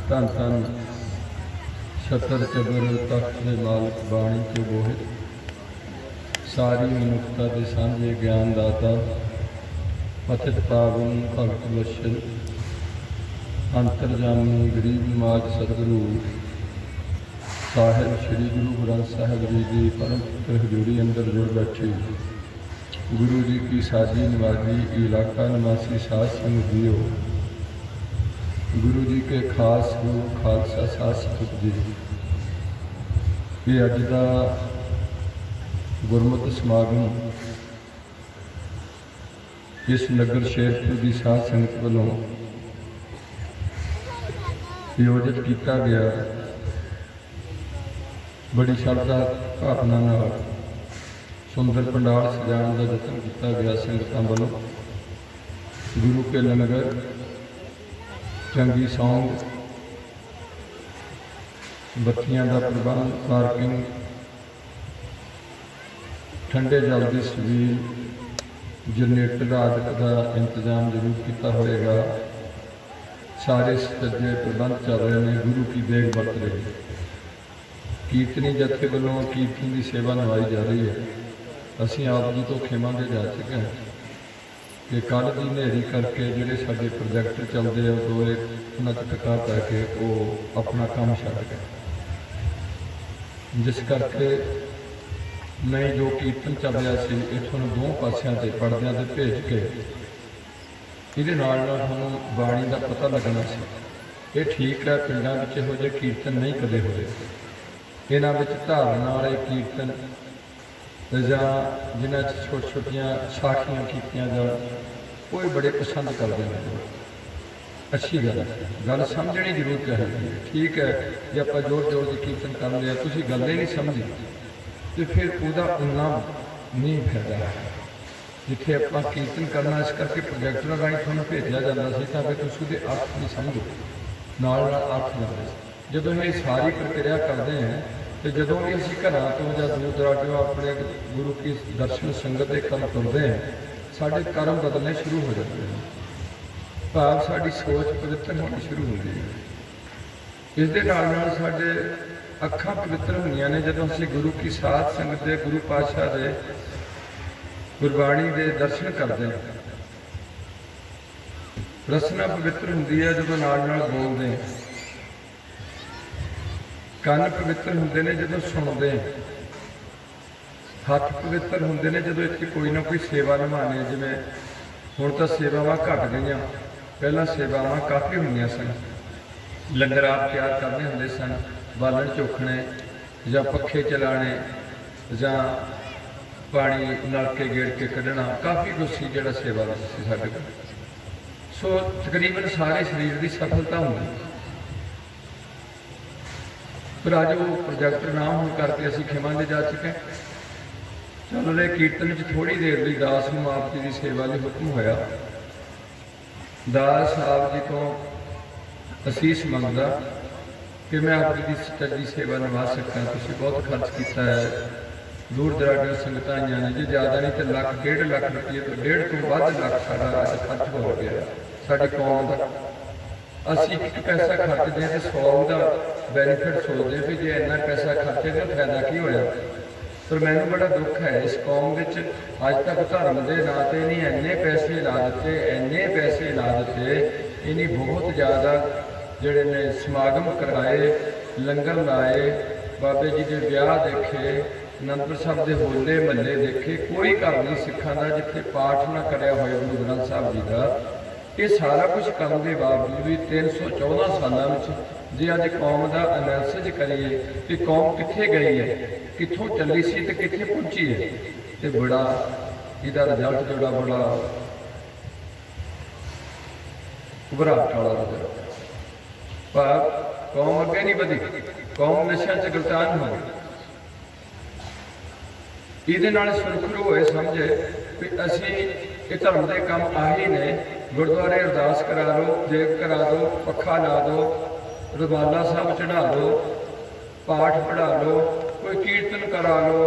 धन धन छतर चबर तख्त दे मालिक बाणी के बोहित सारी मनुखता के सांझे ज्ञान दाता पतित पावन भगत वत्सल अंतरजामी गरीब नवाज सतगुरु साहिब श्री गुरु ग्रंथ साहिब जी की परम पवित्र हजूरी अंदर जुड़ बैठे गुरु जी की साजी नवाजी इलाका निवासी साध संगत जीओ, गुरु जी के खास गुरु खालसा साध संगत जी, ये अज का गुरमत समागम इस नगर शेरपुर की साध संगत वालों आयोजित किया गया। बड़ी श्रद्धा भावना नाल सुंदर पंडाल सजाने का यत्न किया गया। संगतां वालों गुरु के लंगर, चंगी सौंग, बत्तियां का प्रबंध, पार्किंग, ठंडे जल की छबील, जनरेटर आदि का इंतजाम जरूर किया होएगा। सारे सज्जे प्रबंध चल रहे हैं। गुरु की देख बरत रही है। कीर्तनी जत्थे वालों कीर्तन की सेवा निभाई जा रही है। असीं आप जी तो खेमांगे जा चुके हैं कि कल की नेरी करके जोड़े साडे प्रोजैक्ट चलते हैं दो उन्होंने टका पै के वो अपना काम छड्ड गए, जिस करके नहीं जो कीर्तन चल रहा सी इत्थों दो पासियां ते पड़दियां ते भेज के ये सानूं बाणी का पता लगना सी। ये ठीक है, पिंडां विच इहो जिहे कीर्तन नहीं कदे होए। इन्हां विच धारणा वाले कीर्तन जां जिन्हां छोटी छोटियां साखियां कीतियां जाण कोई बड़े पसंद करते हैं। अच्छी गल समझनी जरूर चाहिए। ठीक है, जे आपां जोर जोर के कीर्तन कर लिया तुसीं गल ही नहीं समझी तो फिर उहदा उन्ना नहीं फायदा है। जिथे आपां कीर्तन करना इस करके प्रोजैक्टर राਹੀਂ तुहानूं भेजा जाता सी तां कि तुसीं उहदे अर्थ नहीं समझो, नाल नाल अर्थ जाते। जदों ये सारी प्रक्रिया करते हैं तो जदों भी असीं घरां तो जां दूर दराजों अपने गुरु की दर्शन संगत के कदम तुरते हैं, साडे कर्म बदलने शुरू हो जाते हैं। भाव साडी सोच पवित्र होनी शुरू होती है। इस दे नाल नाल साडे अखां पवित्र होंदियां ने जदों असीं गुरु की साध संगत दे गुरु पातशाह दे गुरबाणी के दर्शन करते हैं। रसना पवित्र होंदी है जदों नाल नाल बोलते हैं। ਕੰਨ पवित्र होंदे ने जदों सुनते हैं। हथ पवित्र होंदे ने जदों इत्थे कोई ना कोई सेवा निभाने। जिवें हुण तां सेवावां घट गईयां, पहलां सेवावां काफ़ी होंदियां सन। लंगर आप तैयार करने होंदे सन, बालन चोखने जां पखे चलाने जां पानी नलके गेड़ के कढ़ना, काफ़ी कुछ सी जिहड़ा सेवा दा सी साडे कोल। सो तकरीबन सारे शरीर की सफलता होंदी। पर अज वो प्रोजैक्ट ना होने करके असीं खेमांदे जा चुके हैं। चल रहे कीर्तन में थोड़ी देर लिए दास नूं आप जी की सेवा लिए हुक्म होया। दास आप जी को असीस मंगदा कि मैं आप जी की सच्ची सेवा निभा सकां। तुसीं बहुत खर्च किया है, दूर दराजे संगतां आईयां ने, जो ज़्यादा नहीं तो लख 1.5 लाख रुपये तो 1.5 तो वध लख साडा अज खर्च हो गया साडी कौम का। असीं एक पैसा खर्चते हैं तो 100 का बैनीफिट सोचते भी जे इन्ना पैसा खर्चे तो फायदा की होया। पर मैनूं बड़ा दुख है इस कौम विच अज तक धर्म के नां ते नहीं इन्ने पैसे ला दिते, इन्ने पैसे ला दिते, इन्नी बहुत ज़्यादा जिहड़े ने समागम कराए, लंगर लाए, बाबे जी के विआह देखे, आनंदपुर साहब के होले महल्ले देखे। कोई घर नहीं सिखां दा जिथे पाठ ना करिया होए गुरु ग्रंथ साहब जी का। ये सारा कुछ करने के बावजूद भी 314 सालों में जे अज कौम का एनालिसिस करिए कि कौम कित्थे गई है, कित्थों चली सी ते कित्थे पहुंची है, तो बड़ा इसका रिजल्ट जोड़ा बड़ा घबराहट वाला रिजल्ट। पर कौम अगे नहीं बढ़ी, कौम नशा च गिरफ्तार हो गई। ये सुरखरू होए समझे कि असी ये धर्म के काम आही ने। गुरुद्वारे अरदास करा लो, देग करा दो, पखा ला दो, रुमाला साहब चढ़ा दो, पाठ पढ़ा लो, कोई कीर्तन करा लो,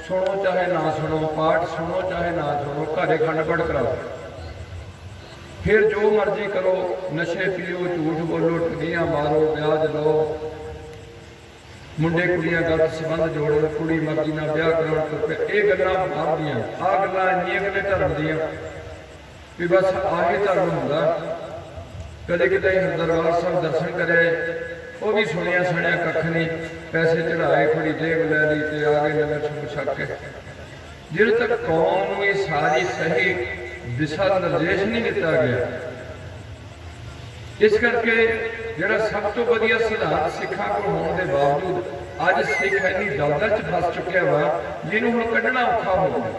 सुनो चाहे ना सुनो, पाठ सुनो चाहे ना सुनो, घरे खंड पाठ करा लो। फिर जो मर्जी करो, नशे पियो, झूठ बोलो, ठगियां मारो, ब्याज लो, मुंडे कुड़ियां गलत संबंध जोड़ो, कुड़ी मर्जी नाल ब्याह कराउण तुर पे। ये गल्लां बाहर दियां, आ गल्लां इंनियां कि धर्म दियां भी बस आही धर्म हुंदा। कदे किते दरबार साहब दर्शन करे, वो भी सुनिया सुनिया कख नहीं, पैसे चढ़ाए, थोड़ी देव लै ली ते आ गए लंगर छक छक के। जिस तक कौम नूं ये सारी सही दिशा निर्देश नहीं दिता गया, इस करके जिहड़ा सब तो वधिया सिद्धांत सिखां कोल होण दे बावजूद अज सिख इन्नी दलदल च फस चुकिया वा, जिन्हों हुण कढना औखा हो गया।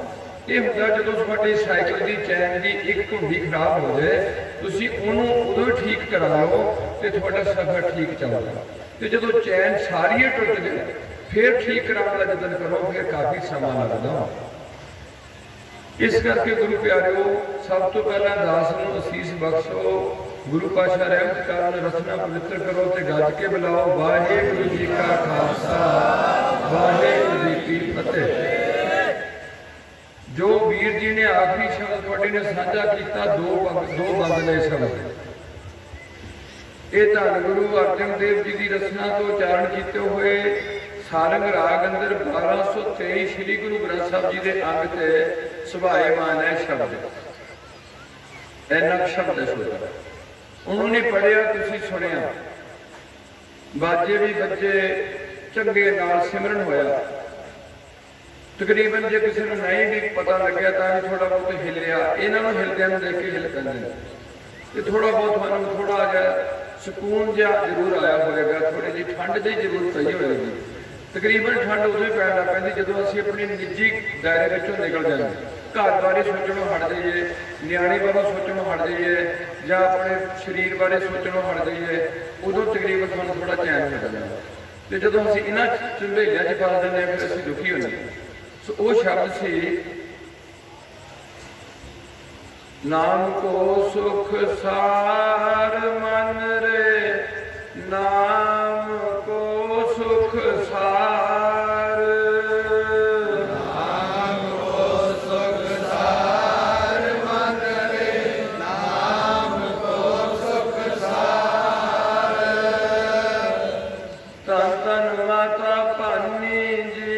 ये हुंदा जदों तुहाडी साइकिल की चैन की एक घुंडी खराब हो जाए, तुसीं उहनूं उदों ठीक करा लो ते तुहाडा सफर ठीक चलदा। ते जदों चैन सारी ही टुट जाए, फिर ठीक कराने का जतन करो, फिर काफ़ी समा लगदा। इस करके गुरु प्यारिओ, सब तो पहला दास नूं असीस बख्शो, गुरु पातशाह रहमत करन, रचना पवित्र करो ते गज के बुलाओ। वाहिगुरू जी का खालसा, वाहिगुरू जी की फतेह। जो वीर जी ने आखिरी शब्द तुहाडे ने साझा किया, दो बंदले शब्द, ये धन गुरु अर्जन देव जी की रचना तो उच्चारण किए हुए सारंग राग अंदर 1223 श्री गुरु ग्रंथ साहब जी के अंग से सुभाएमान है शब्द। इन्ना शब्द है, उन्होंने पढ़िया, तुसीं सुनिया, बाजे भी बजे, चंगे नाल सिमरन होया। तकरीबन जो किसी को नहीं भी पता लग्या तो भी थोड़ा बहुत हिलिया, इन्होंने हिलद्या देख के हिल पेंदे, थोड़ा बहुत थानू थोड़ा जहा सुकून जहा जरूर आया होगा, थोड़ी जी ठंड जी जरूर पई होगी। तकरीबन ठंड उदों ही पैन लग पैंदी जदों असीं अपनी निजी दायरे विचों निकल जाए, घर बारे सोचणों हट जाइए, नियाणे बारे सोचणों हट जाइए, या अपने शरीर बारे सोचणों हट जाइए, उदों तकरीबन थानू थोड़ा चैन मिल जाता। तो जदों असीं इन्हां झमेलियां च फस जांदे हां, फिर असीं दुखी होंदे हां। सो वो शब्द से नाम को सुख सार मन रे, नाम को सुख सार, नाम को सुख सार मन रे, नाम को सुख सार। तन तन माता पानी जी,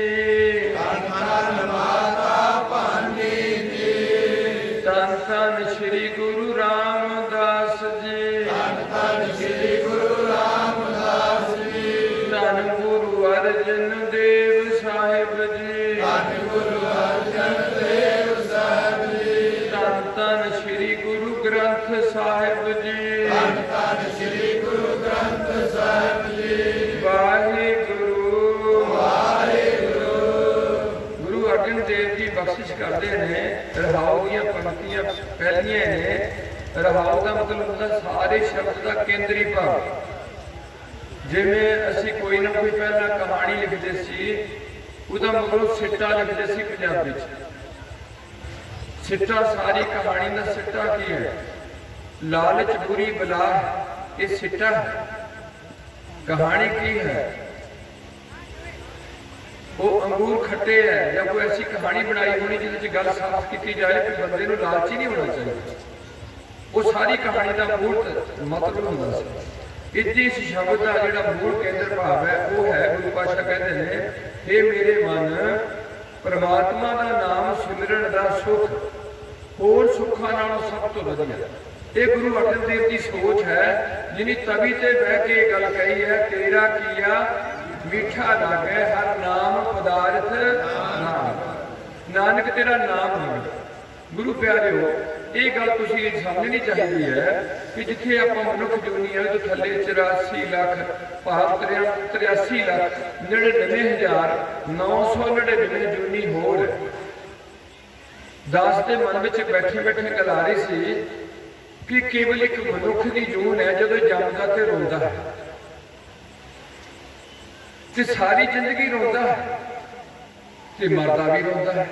धन श्री गुरु रामदास जी, धन श्री गुरु रामदास जी, धन गुरु अर्जन देव साहिब जी, धन गुरु अर्जन देव साहिब जी, धन श्री गुरु ग्रंथ साहिब जी, धन श्री गुरु ग्रंथ साहिब जी। वाहिगुरु वाहिगुरु। गुरु अर्जन देव जी बख्शिश करते हैं, रहाओ दी पंक्तियां पहलियां ने। रहाओ का मतलब होता सारे शब्द का केंद्री भाव। जिमें असी कोई ना कोई पहला कहानी लिखते सी, उदा मगरों सिट्टा लिखते सी पंजाबी च। सिट्टा सारी कहानी का सिट्टा की है? लालच बुरी बला है, ये सिट्टा है। कहानी की है? वो अंगूर खट्टे है, या कोई ऐसी कहानी बनाई होनी जिसे गल साफ की जाए कि बंदे को लालची नहीं होना चाहिए। वो सारी कहानी का मूल मतलब होता है। इस शब्द का जो मूल केंद्र भाव है वो है, गुरु पातशाह कहते हैं, हे मेरे मन, परमात्मा का नाम सिमरन का सुख होर सुखा नालों सब तो वधिया। ये गुरु अर्जन देव की सोच है, जिन्हें तवी ते बह के गल कही है, तेरा किया मीठा लागे हर नाम पदार्थ नाम। नानक तेरा नाम है। गुरु प्यारे हो, ये गल तुसीं समझनी चाहिए है कि जिथे आपां मनुख जूनी है तो थले 84 लाख भाव 83 लाख 99,999 जूनी होर। दास के मन में बैठे बैठे गल आ रही सी कि केवल एक मनुख की जून है जदों जमदा ते रोंदा है, ते सारी जिंदगी रोंदा है ते मरदा भी रोंदा है।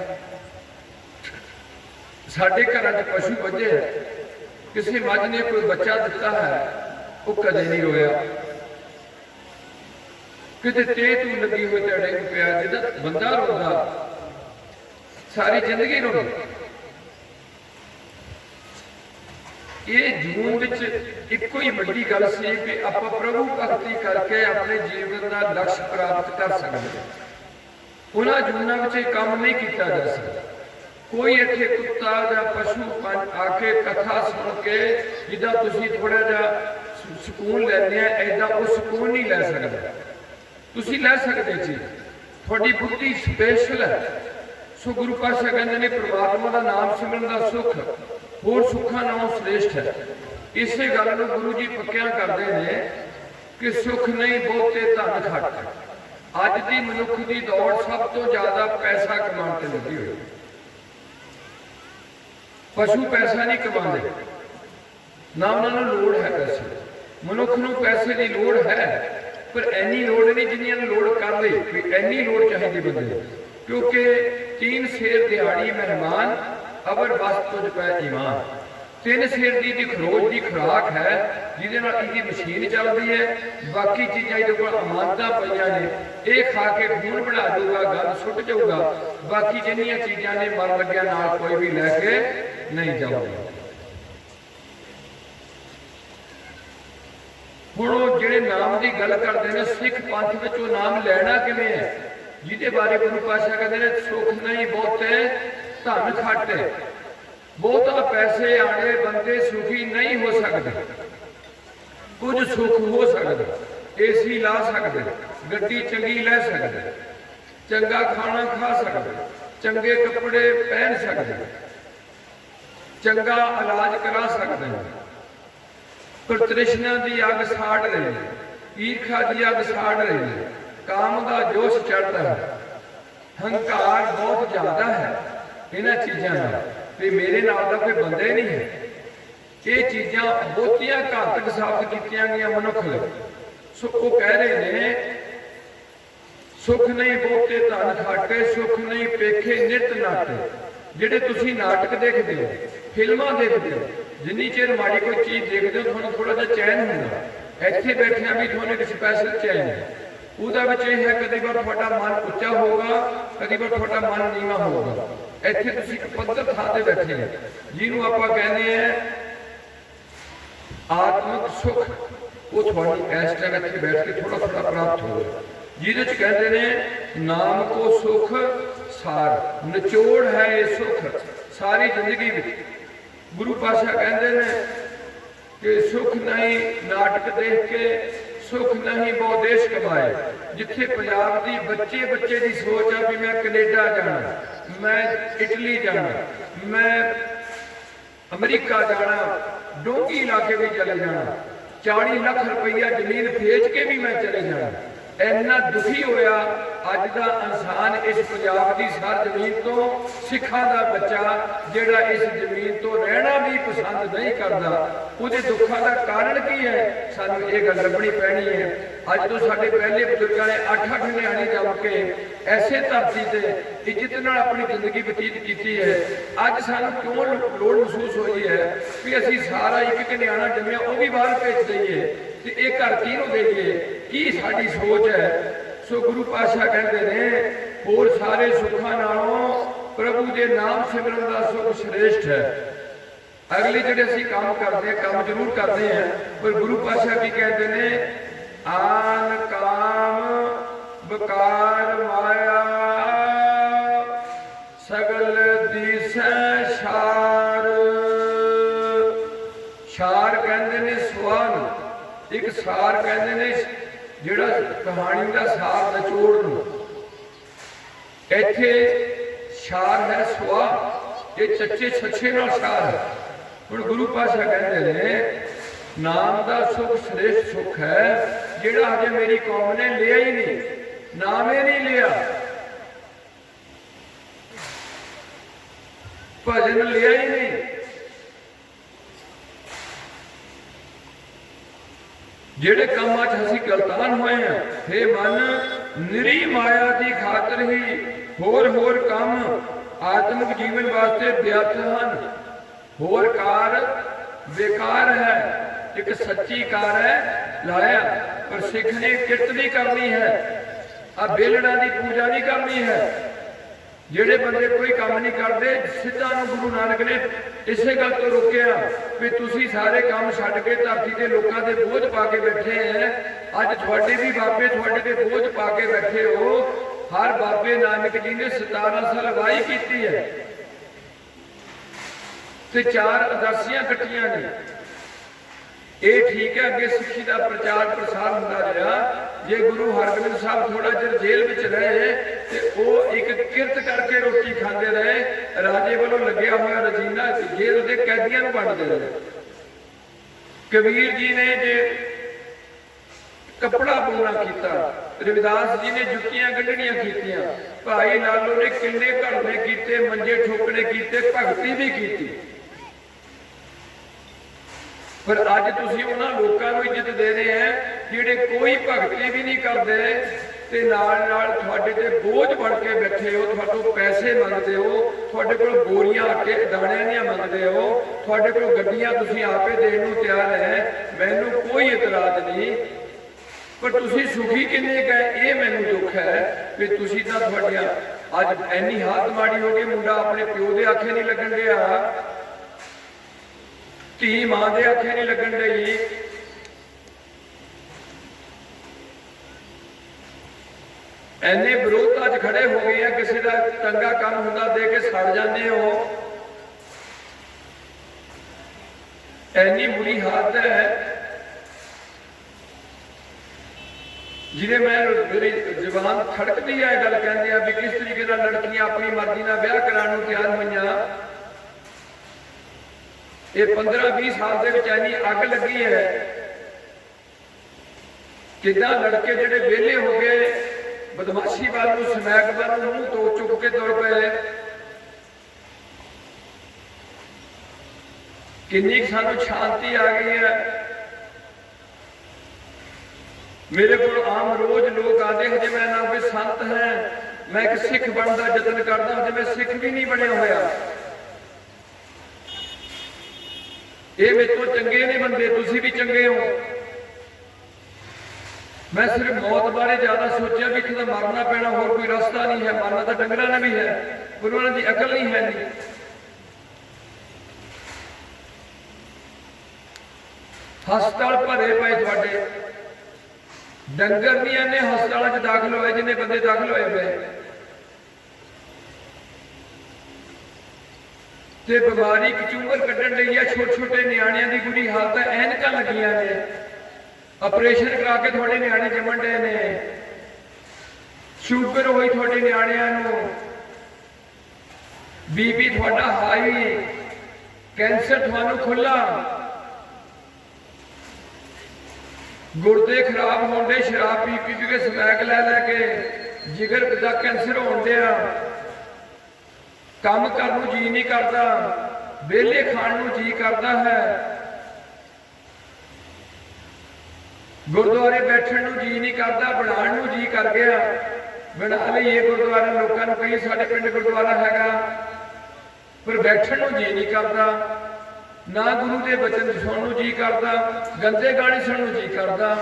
साडे घरां च पशु बझे, किसी मझ ने कोई बच्चा दिता है, वो कदे नहीं रोया। किते ते तू लगी हुई ते डिग पिया, जिदा बंदा रोंदा सारी जिंदगी रोंदा। ये जून विच इक्को ही वड्डी गल सी कि आपां प्रभु भगती करके अपने जीवन का लक्ष्य प्राप्त कर सकते। उन्हां जूनां विच काम नहीं किया जा सकता। कोई इत्थे कुत्ता या पशु आके कथा सुन के जिदा तुसीं थोड़ा जिहा सुकून लैंदे आ ऐदा वो सुकून नहीं लै सकदा। तुसीं लै सकदे जी, थोड़ी बुद्धि स्पेशल है। सो गुरु पातशाह कहते हैं परमात्मा का नाम सिमरन का सुख होर सुखा नालों श्रेष्ठ है। इस गल को गुरु जी पक्या करते हैं कि सुख नहीं बहुते धन घट। अज की मनुख की दौड़ सब तो ज्यादा पैसा कमाने लगी हुई। पशु पैसा नहीं कमाते, ना उन्होंने लोड़ है पैसे। मनुख को पैसे की लोड़ है पर इन्नी लोड़ नहीं जिन्नी लोड़ कर ले कि इन्नी लोड़ चाहिए बंदे। क्योंकि 3 सेर दिहाड़ी मेहमान अबर बस तुझ पै ईमान। 3 सेर की खरोज की खुराक है जिसकी मशीन चलती है। बाकी चीज़ा ये अमानत पईयां ने, ये खा के खून बना दूगा, गल सुट जाऊगा। बाकी जिन्नियां चीज़ा ने मर लग्या नाल कोई भी लैके नहीं जाऊगा। हुण जिहड़े नाम की गल करते हैं सिख पंथ विच वो नाम लैना किवें है, जिहदे बारे गुरु पातशाह कहते हैं सुख नहीं बहुते धन खट। बहुता पैसे आने बंदे सुखी नहीं हो सकते। कुछ सुख हो सकता, एसी ला सकते, गड्डी चंगी लै सकते, चंगा खाना खा सकते, चंगे कपड़े पहन सकते, चंगा इलाज करा सकते हैं। पर तृष्णा की अग साड़ रही है, ईर्खा की अग साड़ रही है, काम का जोश चढ़ता है, हंकार बहुत ज्यादा है इन्हां चीज़ों का। भी मेरे नाल दा कोई बंदा ही नहीं है। ये चीज़ां बहुतियां घातक साबित कीतियां गईयां मनुख लई। सो वो कह रहे हैं सुख नहीं बहुते धन खाटे, सुख नहीं पेखे नित नाटे। जिहड़े तुसीं नाटक देखते हो, फिल्मां देखते हो, जिन्नी चेर माड़ी कोई चीज़ देखते हो तुहानूं थोड़ा जिहा चैन हुंदा। इत्थे बैठिया भी तुहानूं एक स्पैशल चैन है। ਉਹਦਾ ਵਿੱਚ ਇਹ है कई बार ਤੁਹਾਡਾ मन ਉੱਚਾ होगा, कई बार ਤੁਹਾਡਾ मन नीवा होगा। ਇੱਥੇ ਤੁਸੀਂ ਇੱਕ ਪੱਧਰ ਥਾਂ ਤੇ ਬੈਠੇ ਹੋ ਜਿਹਨੂੰ ਆਪਾਂ ਕਹਿੰਦੇ ਆ ਆਤਮਿਕ ਸੁਖ। ਉਹ ਤੁਹਾਨੂੰ ਇਸ ਟਾਈਮ ਇੱਥੇ ਬੈਠ ਕੇ ਥੋੜਾ ਥੋੜਾ ਪ੍ਰਾਪਤ ਹੋਵੇਗਾ, ਜਿਹਦੇ ਚ ਕਹਿੰਦੇ ਨੇ ਨਾਮ ਕੋ ਸੁਖ ਸਾਰ। ਨਿਚੋੜ ਹੈ ਇਹ ਸੁਖ ਸਾਰੀ ਜ਼ਿੰਦਗੀ ਵਿੱਚ। ਗੁਰੂ ਪਾਤਸ਼ਾਹ ਕਹਿੰਦੇ ਨੇ ਕਿ ਸੁਖ ਨਹੀਂ ਨਾਟਕ ਦੇਖ ਕੇ, सुख नहीं बहु देश कमाए। जिथे पंजाब की बच्चे बच्चे की सोच है भी मैं कनेडा जाना, मैं इटली जाना, मैं अमरीका जाना, डोंगी इलाके भी चले जाना, 40 लाख रुपया जमीन बेच के भी मैं चले जाना। इन्ना दुखी होया अज का इंसान इस पंजाब की सार जमीन तो, सिखा का बच्चा जिहड़ा इस जमीन तो रहना भी पसंद नहीं करता। उसके दुखों का कारण की है, सानू ये गल लभनी पैनी है। अज तो साडे पहले बुजुर्गों ने 8-8 न्याणे जम के ऐसे धरती से इज्जत नाल अपनी जिंदगी बतीत की है। अज सानू क्यों लोड़ महसूस हुई है कि असीं सारा एक न्याणा जम्मिया वो भी बाहर भेज दईए ते इह घर किहनूं देईए, की साडी सोच है। सो गुरु पातशाह कहते हैं होर सारे सुखों नालों प्रभु के नाम सिमरन का सुख श्रेष्ठ है। अगले जिहड़े असीं काम करते हैं, काम जरूर करते हैं, पर गुरु पातशाह की कहते हैं आन काम बकार माया सगल दिसै शार। शार कहते हैं स्वान, एक सार कहते हैं जिहड़ा कहानी का सार निचोड़ नूं। इत्थे शार है स्वा, ये चच्चे छच्छे नाल शार है। हुण गुरु पातशाह कहते हैं नाम का सुख श्रेष्ठ सुख है जिहड़ा अजे मेरी कौम ने लिया ही नहीं, नाम ही नहीं लिया, भजन लिया ही नहीं। जेड़े कामां च असीं गलतान होए हैं, हे मन निरी माया की खातर ही होर होर काम आत्मिक जीवन वास्ते व्यर्थ हैं। होर कार बेकार है, एक सच्ची कार है लाया, पर सिख ने किरत नहीं करनी है, आ बेलड़ा की पूजा नहीं करनी है। ਜਿਹੜੇ ਬੰਦੇ ਕੋਈ ਕੰਮ ਨਹੀਂ ਕਰਦੇ, ਸਿੱਧਾ ਨੂੰ ਗੁਰੂ ਨਾਨਕ ਨੇ ਇਸੇ ਗੱਲ ਤੋਂ ਰੋਕਿਆ ਵੀ ਤੁਸੀਂ ਸਾਰੇ ਕੰਮ ਛੱਡ ਕੇ ਧਰਤੀ ਤੇ ਲੋਕਾਂ ਦੇ ਬੋਝ ਪਾ ਕੇ ਬੈਠੇ ਐ। ਅੱਜ ਤੁਹਾਡੇ ਵੀ ਬਾਬੇ ਤੁਹਾਡੇ ਤੇ ਬੋਝ ਪਾ ਕੇ ਬੈਠੇ ਹੋ। ਹਰ ਬਾਬੇ ਨਾਨਕ ਜੀ ਨੇ 17 ਸਾਲ ਵਾਹੀ ਕੀਤੀ ਹੈ ਤੇ 4 ਉਦਾਸੀਆਂ ਕੱਟੀਆਂ ਨੇ। ਇਹ ਠੀਕ ਹੈ, ਅੱਗੇ ਸਿੱਖੀ ਦਾ ਪ੍ਰਚਾਰ ਪ੍ਰਸਾਰ ਹੁੰਦਾ ਰਿਹਾ। ਜੇ ਗੁਰੂ ਹਰਗੋਬਿੰਦ ਸਾਹਿਬ ਥੋੜਾ ਜਿਹਾ ਜੇਲ੍ਹ ਵਿੱਚ ਰਹੇ ਤੇ ਉਹ ਇੱਕ ਕਿਰਤ ਕਰਕੇ ਰੋਟੀ ਖਾਂਦੇ ਰਹੇ। ਰਾਜੇ ਵੱਲੋਂ ਲੱਗਿਆ ਹੋਇਆ ਰਜੀਨਾ ਜੇਲ੍ਹ ਦੇ ਕੈਦੀਆਂ ਨੂੰ ਵੰਡਦੇ ਰਹੇ। ਕਬੀਰ ਜੀ ਨੇ ਜੇ ਕੱਪੜਾ ਬੁਣਨਾ ਕੀਤਾ, ਰਵਿਦਾਸ ਜੀ ਨੇ ਜੁੱਤੀਆਂ ਕੱਢਣੀਆਂ ਕੀਤੀਆਂ, ਭਾਈ ਲਾਲੋ ਨੇ ਕਿੰਨੇ ਘੜਨੇ ਕੀਤੇ, ਮੰਜੇ ਠੋਕਣੇ ਕੀਤੇ, ਭਗਤੀ ਵੀ ਕੀਤੀ। ਪਰ ਅੱਜ ਤੁਸੀਂ ਉਹਨਾਂ ਲੋਕਾਂ ਨੂੰ ਇੱਜ਼ਤ ਦੇ ਰਹੇ ਹੈ ਜਿਹੜੇ ਕੋਈ ਭਗਤੀ ਵੀ ਨਹੀਂ ਕਰਦੇ ਤੇ ਨਾਲ ਨਾਲ ਤੁਹਾਡੇ ਤੇ ਬੋਝ ਬਣ ਕੇ ਬੈਠੇ ਹੋ। ਤੁਹਾਡੇ ਪੈਸੇ ਮੰਗਦੇ ਹੋ, ਤੁਹਾਡੇ ਕੋਲ ਬੋਰੀਆਂ ਆਟੇ ਦਾਣਿਆਂ ਦੀਆਂ ਮੰਗਦੇ ਹੋ, ਤੁਹਾਡੇ ਕੋਲ ਗੱਡੀਆਂ ਤੁਸੀਂ ਆਪੇ ਦੇਣ ਨੂੰ ਤਿਆਰ ਹੈ। ਮੈਨੂੰ ਕੋਈ ਇਤਰਾਜ਼ ਨਹੀਂ, ਪਰ ਤੁਸੀਂ ਸੁਖੀ ਕਿੰਨੇ ਗਏ ਇਹ ਮੈਨੂੰ ਦੁੱਖ ਹੈ ਵੀ ਤੁਸੀਂ ਤਾਂ ਤੁਹਾਡੀਆਂ ਅੱਜ ਇੰਨੀ ਹਾਲਤ ਮਾੜੀ ਹੋ ਗਈ। ਮੁੰਡਾ ਆਪਣੇ ਪਿਓ ਦੇ ਆਖੇ ਨਹੀਂ ਲੱਗਣ ਡਿਆ, ਧੀ ਮਾਂ ਦੇ ਆਖੇ ਨਹੀਂ ਲੱਗਣ ਡਈ। ਐਨੇ ਵਿਰੋਧਤਾ 'ਚ ਖੜੇ ਹੋ ਗਏ ਆ, ਕਿਸੇ ਦਾ ਚੰਗਾ ਕੰਮ ਹੁੰਦਾ ਦੇ ਕੇ ਸੜ ਜਾਂਦੇ ਹੋ। ਐਨੀ ਬੁਰੀ ਹਾਲਤ ਹੈ ਜਿਹਦੇ ਮੈਂ ਮੇਰੀ ਜ਼ੁਬਾਨ ਖੜਕਦੀ ਹੈ। ਗੱਲ ਕਹਿੰਦੇ ਆ ਵੀ ਕਿਸ ਤਰੀਕੇ ਨਾਲ ਲੜਕੀਆਂ ਆਪਣੀ ਮਰਜ਼ੀ ਨਾਲ ਵਿਆਹ ਕਰਾਉਣ ਨੂੰ ਤਿਆਰ ਹੋਈਆਂ। ਇਹ 15-20 ਸਾਲ ਦੇ ਵਿੱਚ ਐਨੀ ਅੱਗ ਲੱਗੀ ਹੈ। ਕਿੱਦਾਂ ਲੜਕੇ ਜਿਹੜੇ ਵਿਹਲੇ ਹੋ ਗਏ ਬਦਮਾਸ਼ੀ ਵੱਲ ਨੂੰ, ਸਮੈਕ ਵੱਲ ਨੂੰ ਮੂੰਹ ਤੋਂ ਚੁੱਕ ਕੇ ਤੁਰ ਪਏ। ਕਿੰਨੀ ਸਾਨੂੰ ਸ਼ਾਂਤੀ ਆ ਗਈ ਹੈ। ਮੇਰੇ ਕੋਲ ਆਮ ਰੋਜ਼ ਲੋਕ ਆਦੇ ਹਜੇ ਮੈਂ ਨਾ ਕੋਈ ਸੰਤ ਹੈ, ਮੈਂ ਇੱਕ ਸਿੱਖ ਬਣਨ ਦਾ ਯਤਨ ਕਰਦਾ, ਹਜੇ ਮੈਂ ਸਿੱਖ ਵੀ ਨਹੀਂ ਬਣਿਆ ਹੋਇਆ। ਇਹ ਮੇਰੇ ਤੋਂ ਚੰਗੇ ਨੇ ਬੰਦੇ, ਤੁਸੀਂ ਵੀ ਚੰਗੇ ਹੋ। ਮੈਂ ਸਿਰਫ ਮੌਤ ਬਾਰੇ ਜ਼ਿਆਦਾ ਸੋਚਿਆ ਵੀ ਕਿਤੇ ਮਰਨਾ ਪੈਣਾ, ਹੋਰ ਕੋਈ ਰਸਤਾ ਨਹੀਂ ਹੈ। ਮਰਨਾ ਤਾਂ ਡੰਗਰਾਂ ਨੇ ਵੀ ਹੈ, ਪਰ ਉਹਨਾਂ ਦੀ ਅਕਲ ਨਹੀਂ ਹੈ। ਨਹੀਂ ਹਸਪਤਾਲ ਭਰੇ ਪਏ ਤੁਹਾਡੇ, ਡੰਗਰ ਨਹੀਂ ਇੰਨੇ ਹਸਪਤਾਲਾਂ 'ਚ ਦਾਖਲ ਹੋਏ ਜਿੰਨੇ ਬੰਦੇ ਦਾਖਲ ਹੋਏ ਪਏ। ਤੇ ਬਿਮਾਰੀ ਕਚੂਮਰ ਕੱਢਣ ਲਈ ਆ। ਛੋਟੇ ਛੋਟੇ ਨਿਆਣਿਆਂ ਦੀ ਬੁਰੀ ਹਾਲਤ ਹੈ, ਐਨਕਾਂ ਲੱਗੀਆਂ ਨੇ, ਆਪਰੇਸ਼ਨ ਕਰਾ ਕੇ ਤੁਹਾਡੇ ਨਿਆਣੇ ਜੰਮਣ ਡੇ ਨੇ। ਸ਼ੂਗਰ ਹੋਈ ਤੁਹਾਡੇ ਨਿਆਣਿਆਂ ਨੂੰ, ਬੀਪੀ ਤੁਹਾਡਾ ਹਾਈ, ਕੈਂਸਰ ਤੁਹਾਨੂੰ ਖੁੱਲਾ, ਗੁਰਦੇ ਖਰਾਬ ਹੋਣ ਦੇ, ਸ਼ਰਾਬ ਪੀ ਪੀ ਕੇ, ਸਮੈਕ ਲੈ ਲੈ ਕੇ ਜਿਗਰ ਦਾ ਕੈਂਸਰ ਹੋਣ ਡਿਆ। ਕੰਮ ਕਰਨ ਨੂੰ ਜੀ ਨਹੀਂ ਕਰਦਾ, ਵਿਹਲੇ ਖਾਣ ਨੂੰ ਜੀ ਕਰਦਾ ਹੈ, ਗੁਰਦੁਆਰੇ ਬੈਠਣ ਨੂੰ ਜੀ ਨਹੀਂ ਕਰਦਾ, ਬਣਾਉਣ ਨੂੰ ਜੀ ਕਰ ਗਿਆ। ਬਣਾ ਲਈਏ ਗੁਰਦੁਆਰਾ, ਲੋਕਾਂ ਨੂੰ ਕਹੀ ਸਾਡੇ ਪਿੰਡ ਗੁਰਦੁਆਰਾ ਹੈਗਾ, ਪਰ ਬੈਠਣ ਨੂੰ ਜੀ ਨਹੀਂ ਕਰਦਾ। ਨਾ ਗੁਰੂ ਦੇ ਬਚਨ ਸੁਣਨ ਨੂੰ ਜੀ ਕਰਦਾ, ਗੰਦੇ ਗਾਣੇ ਸੁਣਨ ਨੂੰ ਜੀ ਕਰਦਾ।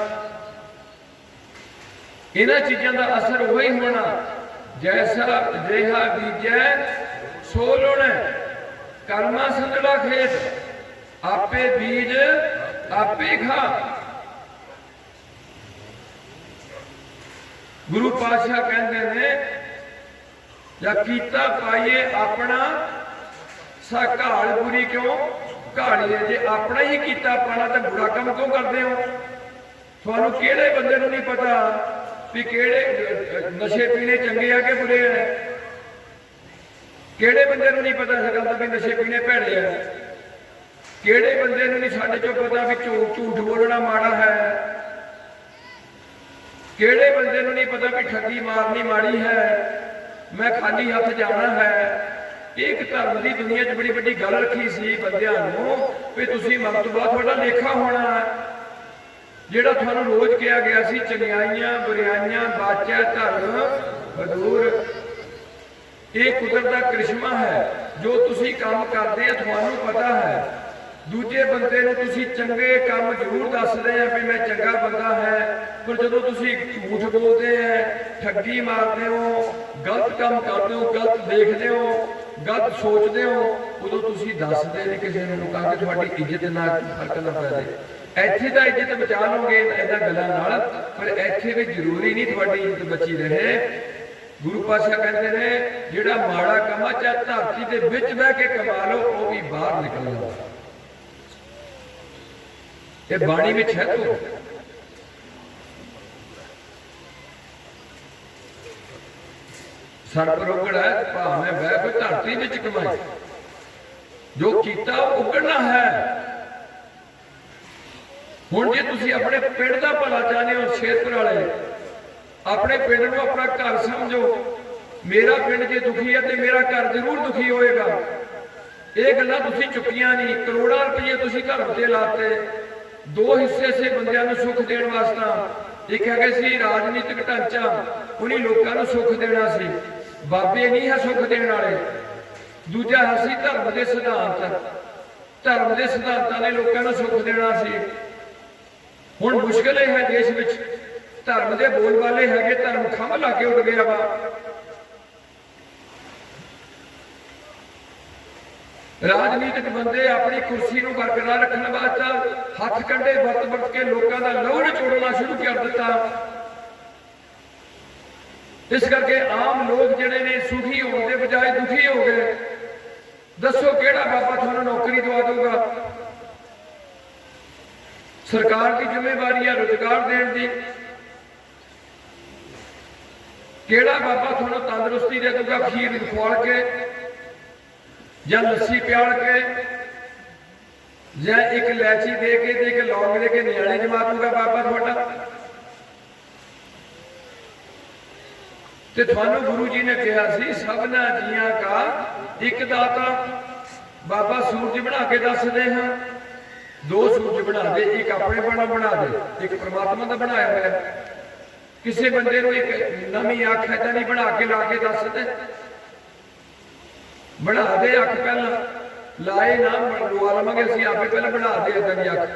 ਇਹਨਾਂ ਚੀਜ਼ਾਂ ਦਾ ਅਸਰ ਉਹੀ ਹੋਣਾ, ਜੈਸਾ ਜਿਹਾ ਬੀਜੈ ਸੋ ਲੋਣਾ। ਕਰਮਾ ਸੰਦੜਾ ਖੇਤ, ਆਪੇ ਬੀਜ ਆਪੇ ਖਾ। ਗੁਰੂ ਪਾਤਸ਼ਾਹ ਕਹਿੰਦੇ ਨੇ ਜਾਂ ਕੀਤਾ ਪਾਈਏ ਆਪਣਾ, ਸਾ ਘਾਲ ਬੁਰੀ ਕਿਉਂ ਘਾਲੀਏ। ਜੇ ਆਪਣਾ ਹੀ ਕੀਤਾ ਪਾਣਾ ਤਾਂ ਬੁਰਾ ਕੰਮ ਕਿਉਂ ਕਰਦੇ ਹੋ? ਤੁਹਾਨੂੰ ਕਿਹੜੇ ਬੰਦੇ ਨੂੰ ਨਹੀਂ ਪਤਾ ਵੀ ਕਿਹੜੇ ਨਸ਼ੇ ਪੀਣੇ ਚੰਗੇ ਆ ਕਿ ਬੁਰੇ ਆ? ਕਿਹੜੇ ਬੰਦੇ ਨੂੰ ਨਹੀਂ ਪਤਾ ਇਸ ਗੱਲ ਦਾ ਵੀ ਨਸ਼ੇ ਪੀਣੇ ਭੈੜੇ ਆ? ਕਿਹੜੇ ਬੰਦੇ ਨੂੰ ਨਹੀਂ ਸਾਡੇ ਚੋਂ ਪਤਾ ਵੀ ਝੂਠ ਬੋਲਣਾ ਮਾੜਾ ਹੈ? ਕਿਹੜੇ ਬੰਦੇ ਨੂੰ ਨਹੀਂ ਪਤਾ ਵੀ ਠੱਗੀ ਮਾਰਨੀ ਮਾੜੀ ਹੈ, ਮੈਂ ਖਾਲੀ ਹੱਥ ਜਾਣਾ ਹੈ? ਇੱਕ ਧਰਮ ਦੀ ਦੁਨੀਆ 'ਚ ਬੜੀ ਵੱਡੀ ਗੱਲ ਰੱਖੀ ਸੀ ਬੰਦਿਆਂ ਨੂੰ ਵੀ ਤੁਸੀਂ ਮਰਨ ਤੋਂ ਬਾਅਦ ਤੁਹਾਡਾ ਲੇਖਾ ਹੋਣਾ। ਜਿਹੜਾ ਤੁਹਾਨੂੰ ਰੋਜ਼ ਕਿਹਾ ਗਿਆ ਸੀ ਚੰਗਿਆਈਆਂ ਬੁਰਾਈਆਂ ਬਾਚਾ ਧਰਮ ਹਦੂਰ, ਇਹ ਕੁਦਰਤ ਦਾ ਕ੍ਰਿਸ਼ਮਾ ਹੈ। ਜੋ ਤੁਸੀਂ ਕੰਮ ਕਰਦੇ ਆ ਤੁਹਾਨੂੰ ਪਤਾ ਹੈ, ਦੂਜੇ ਬੰਦੇ ਨੂੰ ਤੁਸੀਂ ਚੰਗੇ ਕੰਮ ਜ਼ਰੂਰ ਦੱਸਦੇ ਆ ਵੀ ਮੈਂ ਚੰਗਾ ਬੰਦਾ ਹੈ, पर जो तुसी झूठ बोलते हैं, ठगी मारते हो, गलत काम करते हो, गलत देखते हो, गलत सोचते हो, उदों तुसी दसदे नहीं किसी नूं ताकि तुहाडी इज्जत ना फर्क ना पै जाए। ਇੱਥੇ ਤਾਂ ਇੱਜ਼ਤ ਬਚਾ ਲਓਗੇ ਇਹਨਾਂ ਗੱਲਾਂ ਨਾਲ, पर ਇੱਥੇ ਵੀ ਜ਼ਰੂਰੀ ਨਹੀਂ ਤੁਹਾਡੀ ਇੱਜ਼ਤ ਬਚੀ ਰਹੇ। ਗੁਰੂ ਪਾਤਸ਼ਾਹ ਕਹਿੰਦੇ ਨੇ ਜਿਹੜਾ ਮਾੜਾ ਕੰਮ ਆ ਚਾਹੇ ਧਰਤੀ ਦੇ ਵਿੱਚ ਬਹਿ ਕੇ ਕਮਾ ਲਓ, ਉਹ ਵੀ ਬਾਹਰ ਨਿਕਲ ਜਾਂਦਾ। ਇਹ ਬਾਣੀ ਵਿੱਚ ਹੈ। ਤੋ ਸਰਪਰੋਗੜ ਹੈ, ਭਾਵੇਂ ਬਹਿ ਕੇ ਧਰਤੀ ਵਿੱਚ ਕਮਾਏ, ਜੋ ਕੀਤਾ ਉਗੜਨਾ ਹੈ। ਹੁਣ ਜੇ ਤੁਸੀਂ ਆਪਣੇ ਪਿੰਡ ਦਾ ਭਲਾ ਚਾਹੁੰਦੇ ਹੋ, ਸ਼ੇਰਪੁਰ ਵਾਲੇ ਆਪਣੇ ਪਿੰਡ ਨੂੰ ਆਪਣਾ ਘਰ ਸਮਝੋ। ਮੇਰਾ ਪਿੰਡ ਜੇ ਦੁਖੀ ਹੈ ਤੇ ਮੇਰਾ ਘਰ ਜ਼ਰੂਰ ਦੁਖੀ ਹੋਏਗਾ। ਇਹ ਗੱਲਾਂ ਤੁਸੀਂ ਚੁੱਕੀਆਂ ਨਹੀਂ। ਕਰੋੜਾਂ ਰੁਪਏ ਤੁਸੀਂ ਧਰਮ ਤੇ ਲਾਤੇ। ਦੋ ਹਿੱਸੇ ਸੇ ਬੰਦਿਆਂ ਨੂੰ ਸੁੱਖ ਦੇਣ ਵਾਸਤੇ। ਇੱਕ ਹੈਗੇ ਸੀ ਰਾਜਨੀਤਿਕ ਢਾਂਚਾ, ਉਹਨੇ ਲੋਕਾਂ ਨੂੰ ਸੁੱਖ ਦੇਣਾ ਸੀ। ਬਾਬੇ ਨਹੀਂ ਹੈ ਸੁੱਖ ਦੇਣ ਵਾਲੇ। ਦੂਜਾ ਸੀ ਧਰਮ ਦੇ ਸਿਧਾਂਤ। ਧਰਮ ਦੇ ਸਿਧਾਂਤਾਂ ਨੇ ਲੋਕਾਂ ਨੂੰ ਸੁੱਖ ਦੇਣਾ ਸੀ। ਹੁਣ ਮੁਸ਼ਕਿਲ ਇਹ ਹੈ, ਦੇਸ਼ ਵਿੱਚ ਧਰਮ ਦੇ ਬੋਲ ਵਾਲੇ ਹੈਗੇ, ਧਰਮ ਖੰਭ ਲਾ ਕੇ ਉੱਡ ਗਿਆ ਵਾ। ਰਾਜਨੀਤਿਕ ਬੰਦੇ ਆਪਣੀ ਕੁਰਸੀ ਨੂੰ ਬਰਕਰਾਰ ਰੱਖਣ ਵਾਸਤੇ ਹੱਥ ਕੰਡੇ ਵਰਤ ਕੇ ਲੋਕਾਂ ਦਾ ਲਹੂ ਨਿਚੋੜਨਾ ਸ਼ੁਰੂ ਕਰ ਦਿੱਤਾ। ਇਸ ਕਰਕੇ ਆਮ ਲੋਕ ਜਿਹੜੇ ਨੇ ਸੁਖੀ ਹੋਣ ਦੇ ਬਜਾਏ ਦੁਖੀ ਹੋ ਗਏ। ਦੱਸੋ ਕਿਹੜਾ ਬਾਬਾ ਤੁਹਾਨੂੰ ਨੌਕਰੀ ਦਵਾ ਦਊਗਾ? ਸਰਕਾਰ ਦੀ ਜ਼ਿੰਮੇਵਾਰੀ ਹੈ ਰੁਜ਼ਗਾਰ ਦੇਣ ਦੀ। ਕਿਹੜਾ ਬਾਬਾ ਤੁਹਾਨੂੰ ਤੰਦਰੁਸਤੀ ਦੇ ਦਊਗਾ? ਖੀਰ ਖਵਾਲ ਕੇ ਜਾਂ ਲੱਸੀ ਪਿਆਲ ਕੇ ਜਾਂ ਇੱਕ ਇਲਾਇਚੀ ਦੇ ਕੇ ਤੇ ਇੱਕ ਲੌਂਗ ਦੇ ਕੇ ਨਿਆਣੇ ਜਮਾ ਦੂਗਾ ਬਾਬਾ ਤੁਹਾਡਾ? ਤੇ ਤੁਹਾਨੂੰ ਗੁਰੂ ਜੀ ਨੇ ਕਿਹਾ ਸੀ ਸਭਨਾ ਜੀਆਂ ਕਾ ਇੱਕ ਦਾਤਾ। ਬਾਬਾ ਸੂਰਜ ਬਣਾ ਕੇ ਦੱਸਦੇ ਹਾਂ, ਦੋ ਸੂਰਜ ਬਣਾ ਦੇ, ਇੱਕ ਆਪਣੇ ਬਣਾ ਦੇ, ਇੱਕ ਪ੍ਰਮਾਤਮਾ ਦਾ ਬਣਾਇਆ ਹੋਇਆ। ਕਿਸੇ ਬੰਦੇ ਨੂੰ ਇੱਕ ਨਵੀਂ ਅੱਖ ਏਦਾਂ ਨਹੀਂ ਬਣਾ ਕੇ ਲਾ ਕੇ ਦੱਸਦੇ। ਬਣਾ ਦੇ ਅੱਖ ਪਹਿਲਾਂ, ਲਾਏ ਨਾ ਲਵਾ ਲਵਾਂਗੇ ਅਸੀਂ ਆਪੇ, ਪਹਿਲਾਂ ਬਣਾ ਦੇ ਏਦਾਂ ਦੀ ਅੱਖ।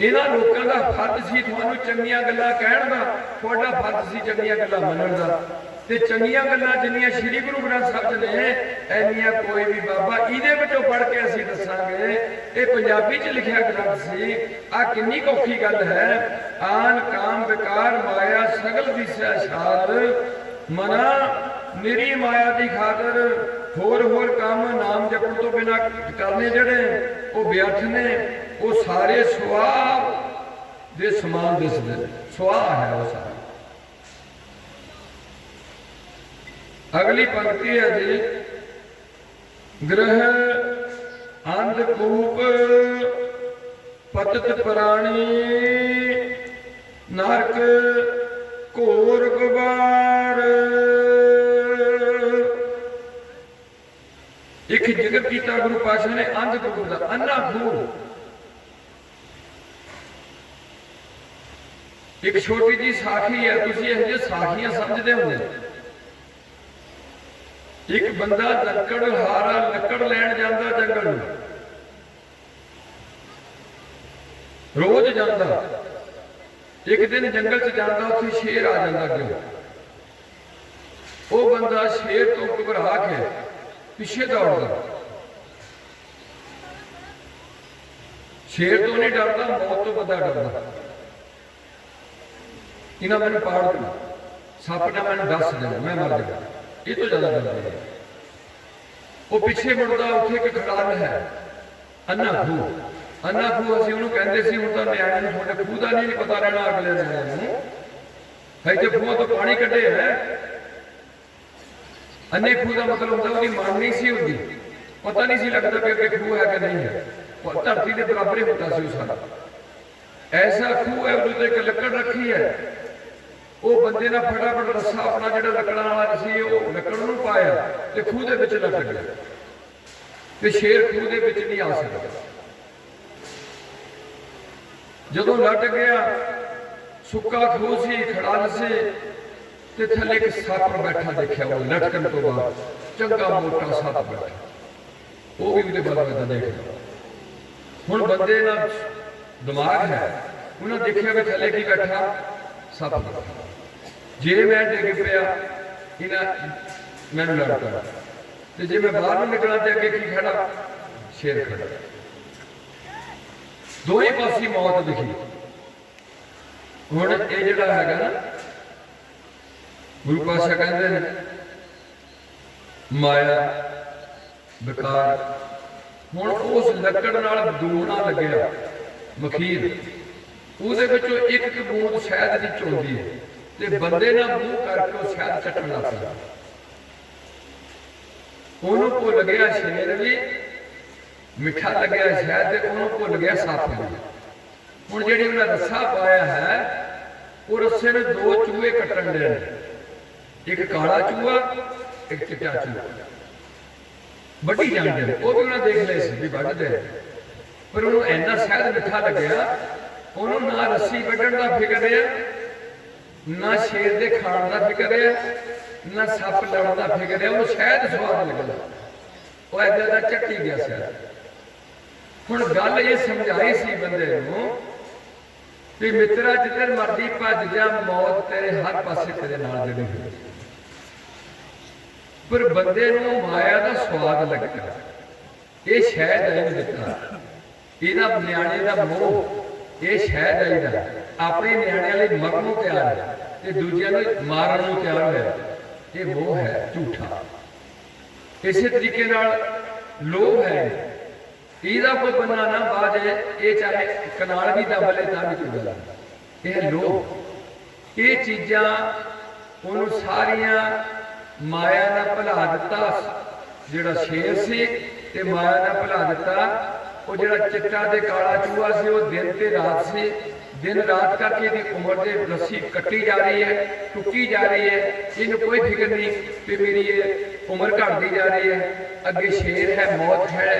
ਇਹਨਾਂ ਲੋਕਾਂ ਦਾ ਫਰਜ਼ ਸੀ ਤੁਹਾਨੂੰ ਚੰਗੀਆਂ ਗੱਲਾਂ ਕਹਿਣ ਦਾ, ਤੁਹਾਡਾ ਫਰਜ਼ ਸੀ ਚੰਗੀਆਂ ਗੱਲਾਂ ਮੰਨਣ ਦਾ। ਤੇ ਚੰਗੀਆਂ ਗੱਲਾਂ ਜਿੰਨੀਆਂ ਸ੍ਰੀ ਗੁਰੂ ਗ੍ਰੰਥ ਸਾਹਿਬ ਨੇ ਐਨੀਆਂ ਕੋਈ ਵੀ ਬਾਬਾ ਇਹਦੇ ਵਿੱਚੋਂ ਪੜ੍ਹ ਕੇ ਅਸੀਂ ਦੱਸਾਂਗੇ। ਇਹ ਪੰਜਾਬੀ 'ਚ ਲਿਖਿਆ ਗ੍ਰੰਥ ਸੀ। ਆ ਕਿੰਨੀ ਔਖੀ ਗੱਲ ਹੈ। ਆਨ ਕਾਮ ਵਿਕਾਰ ਮਾਇਆ ਸਗਲ ਦਿਸੈ ਛਾਰ, ਮਨਾ ਨਿਰੀ ਮਾਇਆ ਦੀ ਖਾਤਰ। ਹੋਰ ਕੰਮ ਨਾਮ ਜਪਣ ਤੋਂ ਬਿਨਾਂ ਕਰਨੇ ਜਿਹੜੇ ਉਹ ਵਿਅਰਥ ਨੇ। ਉਹ ਸਾਰੇ ਸੁਆਹ ਦੇ ਸਮਾਨ ਦਿਸਦੇ ਨੇ। ਸੁਆਹ ਹੈ ਉਹ ਸਾਰਾ। अगली पंक्ति है जी, ग्रह अंधकूप पतित प्राणी नरक घोर गुबार। एक जिक्र किया गुरु पातशाह ने अंधकूप का, अन्ना खूह। एक छोटी जी साखी है, तुसी इहो जिही साखियां समझदे होंगे। एक बंदा लकड़ हारा लकड़ लैन जाता जंगल में, रोज जाता। एक दिन जंगल च जाता, उत्थे शेर आ जाता। क्यों? वो बंदा शेर तो घबरा के पिछे दौड़ता। शेर तो नहीं डरता, मौत तो बंदा डरता। इन्हें मैंने पाड़ देना, सप ने मैंने दस देना, मैं मर जाऊंगा। ये तो ज्यादा डरता है। वो पिछे मुड़ता, उत्थे एक खड़ाल है, अन्ना खूह। अन्ना खूह असीं उहनूं कहंदे सी। हुण तां निआणे नूं तुहाडे खूह दा नहीं पता रहना। अगले निआणे नूं इत्थे खूहां तो पानी कढे है। अन्ने खूह का मतलब होंदा उहदी मन नहीं सी हुंदी, पता नहीं सी लगता कि अगे खूह है कि नहीं है। धरती के बराबर ही होता सी सारा। ऐसा खूह है, उसदे एक लकड़ रखी है। वो बंदे ने फटाफट रस्सा अपना जो लकड़ा वाला सी लकड़ नूं पाया ते खूह दे विच लट गया। ते शेर खूह दे विच नहीं आ सकता। जदों लट गया, सुक्का खूह सी, खड़ाल से, ते थल्ले एक सप बैठा देखा। वो लटकन तो बाद चंगा मोटा सप बैठा। वो भी उहदे बारे में देख लिया। हुण बंदे ना दिमाग है, उन्हें देखिया भी थले की बैठा सप बैठा, जे मैं डिग पिया इन्हें मैनू लड़ पड़ा, तो जे मैं बाहर निकला तो अगे की खड़ा शेर खड़ा, दो ही पासी मौत दिखी। हुण ये जिहड़ा हैगा ना गुरु पातशाह कहते हैं माया बेकार, हुण उस लकड़ नाल दूना लग्या मखीर, उहदे विचों एक एक बूंद शहद दी चोंदी है ते बंदे ना मूंह करके वो शहद चटन लग पिया। उहनूं भुल गया शेर भी मिठा लग्या शहद, ते उहनूं भुल गया सप भी। हुण जिहड़ी उन्हें रस्सा पाया है वो रस्से ने दो चूहे कट्टन दे, एक काला चूहा एक चिट्टा चूहा, वड्डी जांदे ने, वो भी उन्हें देख लिया सी भी वड्डदे, पर उन्होंने इन्ना शहद मिठा लग्या, उन्होंने ना रस्सी वड्डण दा फिकर है, ना शेर दे खाण दा फिकर है, ना सप लड़न दा फिकर है, उन्होंने शहद स्वाद लगदा, वो इदां दा झट्टी गया शहद। हुण गल ये समझाई सी बंदे नूं कि मित्रा जिधर मर्जी भज जा, मौत तेरे हर पासे तेरे नाल जड़ी हुई, पर बंदे नूं माया दा स्वाद लग्या, ये शहद नहीं दिता, इहदा न्याणे दा मोह, ये शहद आईदा अपने न्याणे वाली मरनों तैयार है ते दूजियां नूं मारन नूं तैयार होया, ये मोह है झूठा। इसे तरीके नाल लोभ है, इहदा कोई बंदा ना बाजे, ये चाहे कनाल भी दब ले तां भी कोई गल नहीं, यह लोभ, ये चीज़ां उहनूं सारियां माया ने भुला दिता। जिहड़ा शेर सी ते माया ने भुला दिता, वो जिहड़ा चिट्टा ते काला चूहा सी, वो दिन ते रात सी, दिन रात करके इसकी उम्र से रस्सी कट्टी जा रही है, टुकी जा रही है, इन्हें कोई फिक्र नहीं कि मेरी ये उम्र घटती जा रही है, अगे शेर है, मौत है,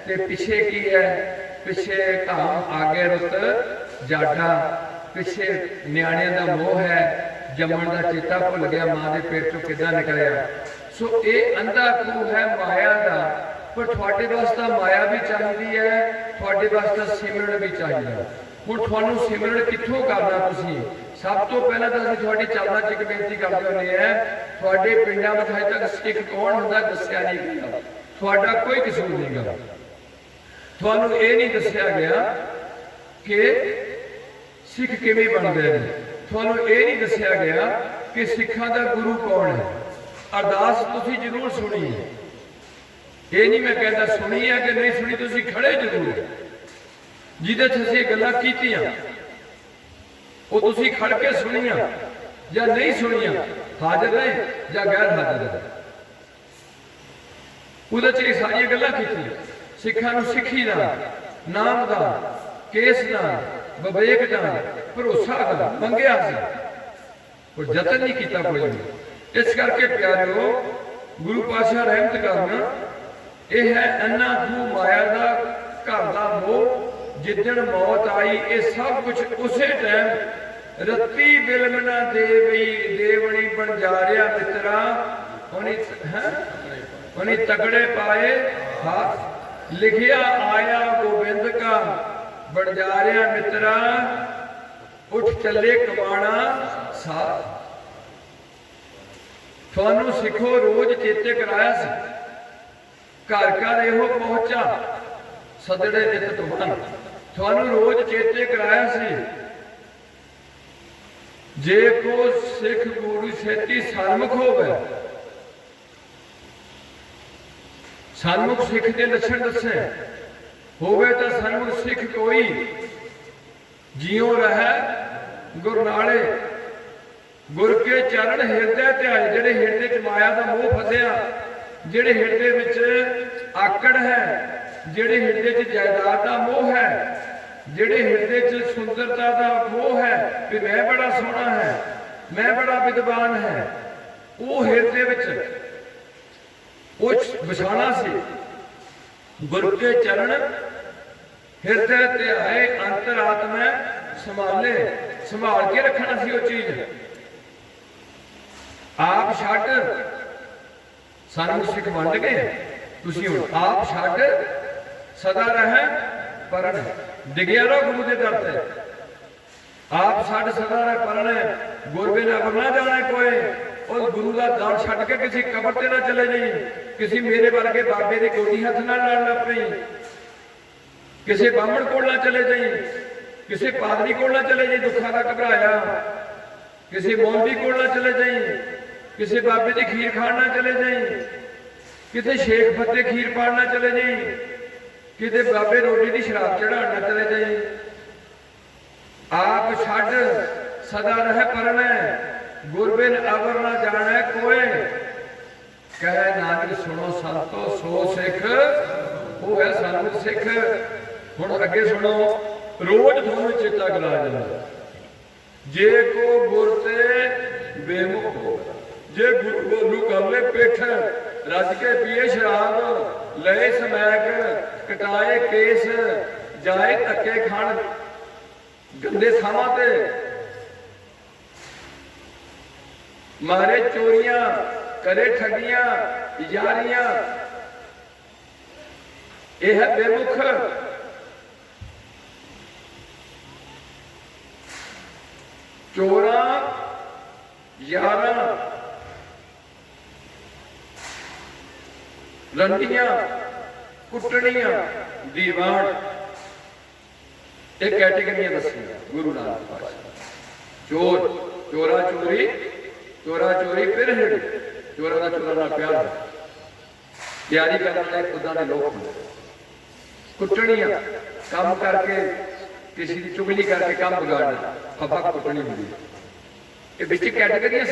ते पिछे की है, पिछे घाम आगे रुत जाडा, पिछे न्याणे दा मोह है, जमण दा चेता भुल गया, मां के पेट चों किदां निकलिया। सो ये अंधा खूह है माया का, पर थोड़े वास्ते माया भी चाहिए है, थोड़े वास्ते सिमरन भी चाहिए। हुण तुहानूं सिमरन कित्थों करना, तुसीं सब तो पहला तो असीं तुहाडी चरणा च एक बेनती करदे हुंदे हैं, तुहाडे पिंडां विच अजे तक सिख कौन हुंदा दस्सिया नहीं गया, तुहाडा कोई कसूर नहीं गा, तुहानूं ये नहीं दस्सिया गया कि सिख किवें बनदे ने, तुहानूं ये नहीं दस्सिया गया कि सिखां दा गुरु कौन है। अरदास तुसीं जरूर सुनी है, ये नहीं मैं कहता सुनी है कि नहीं सुनी, तुसीं खड़े जरूर है, जिहदे च असीं गल्लां कीतियां वो तुसीं खड़ के सुनिया या नहीं सुनिया, हाजिर रहे या गैर हाजिर रहे, उहदे च सारियां गल्लां कीतियां, सिखां नूं सिੱਖੀ ਦਾ, नाम ਦਾ, केस ਦਾ, विवेक ਦਾ, भरोसा ਦਾ मंगिया सी, और जतन नहीं किया कोई भी। इस करके प्यारिओ गुरु पातशाह रहमत करना, यह है अन्ना खूह माया का घर का मोह, जिदन मौत आई ये सब कुछ उसे टाइम रत्ती बिलमना देवनी बन जा रहा मित्रा, उन्हें तगड़े पाए हाथ, लिखिया आया गोबिंद का बन जा रहा मित्रा, उठ चले कमाना साथ। थानू सिखो रोज चेते कराया सी, घर घर एहो पहुंचा सदड़े नित तो बन, थानू रोज चेते कराया सी, जे को सिख गुरु छेती सन्मुख होवे, सन्मुख सिख के लक्षण दसे होवे तो सन्मुख सिख कोई, जियो रहे गुर नाले, गुर के चरण हिरदे ध्याए, जेड़े हिरदे च माया का मोह फसिया, जेड़े हिरदे विच आकड़ है, जेड़े हिरदे च जायदाद का मोह है, जेड़े हिरदे च सुंदरता का मोह है कि मैं बड़ा सोहना है, मैं बड़ा विद्वान है, वो हिरदे विच बछाना सी। गुरु के चरण हिरदे ध्याए, अंतरात्मा संभाले, संभाल के रखना सी वो चीज। आप छड्ड सन्मुख सिख बन गए, तुसीं हुण आप छड्ड सदा रह परण। डिगया ना गुरु के दर से। आप साढ़े सदा ने परने गुरबे ने अमर ना जाना कोई, और गुरु का दर छड़ के किसी कबर से ना चले नहीं, किसी मेरे वर्गे बाबे की गोदी हथ ना लाण लग पई, किसी बामण को ना चले जाई, किसी पादरी को ना चले जाई दुखा का घबराया, किसी मौलवी को ना चले जाई, किसी बाबे की खीर खाण ना चले जाई, किसी शेख फतेह खीर पाण ना चले जाई, किसी बाबे रोटी की शराब चढ़ाण ना चले जाई। आप छड़ सदा रह परने गुरबिन अवर ना जाने कोई, कह नानक सुनो संतो सो सिख, वो है सन्मुख सिख। हुण अगे सुनो, रोज थोनू चेता करा जांदा, जे को गुर ते बेमुख हो, जे गुरु कमले पिठ रज के पिए शराब, लए समैक कटाए केस, जाए धक्के खाण गंदे थावां ते, मारे चोरियां करे ठगियां यारियां, यह है बेमुख। चोरा यारा रंडियां कुटनियां दीवान, एक कैटेगरियां दसी गुरु नानक पातशाह। चोर चोरा चोरी, चोरा चोरी फिर हिड़, चोरा का चोरा ना प्यार, तैयारी करने वाले खुदा के लोग होंगे। कुटनियां काम करके किसी की चुगली करके काम बिगाड़ना, फफा कुटनी होंगी। ये कैटेगरियां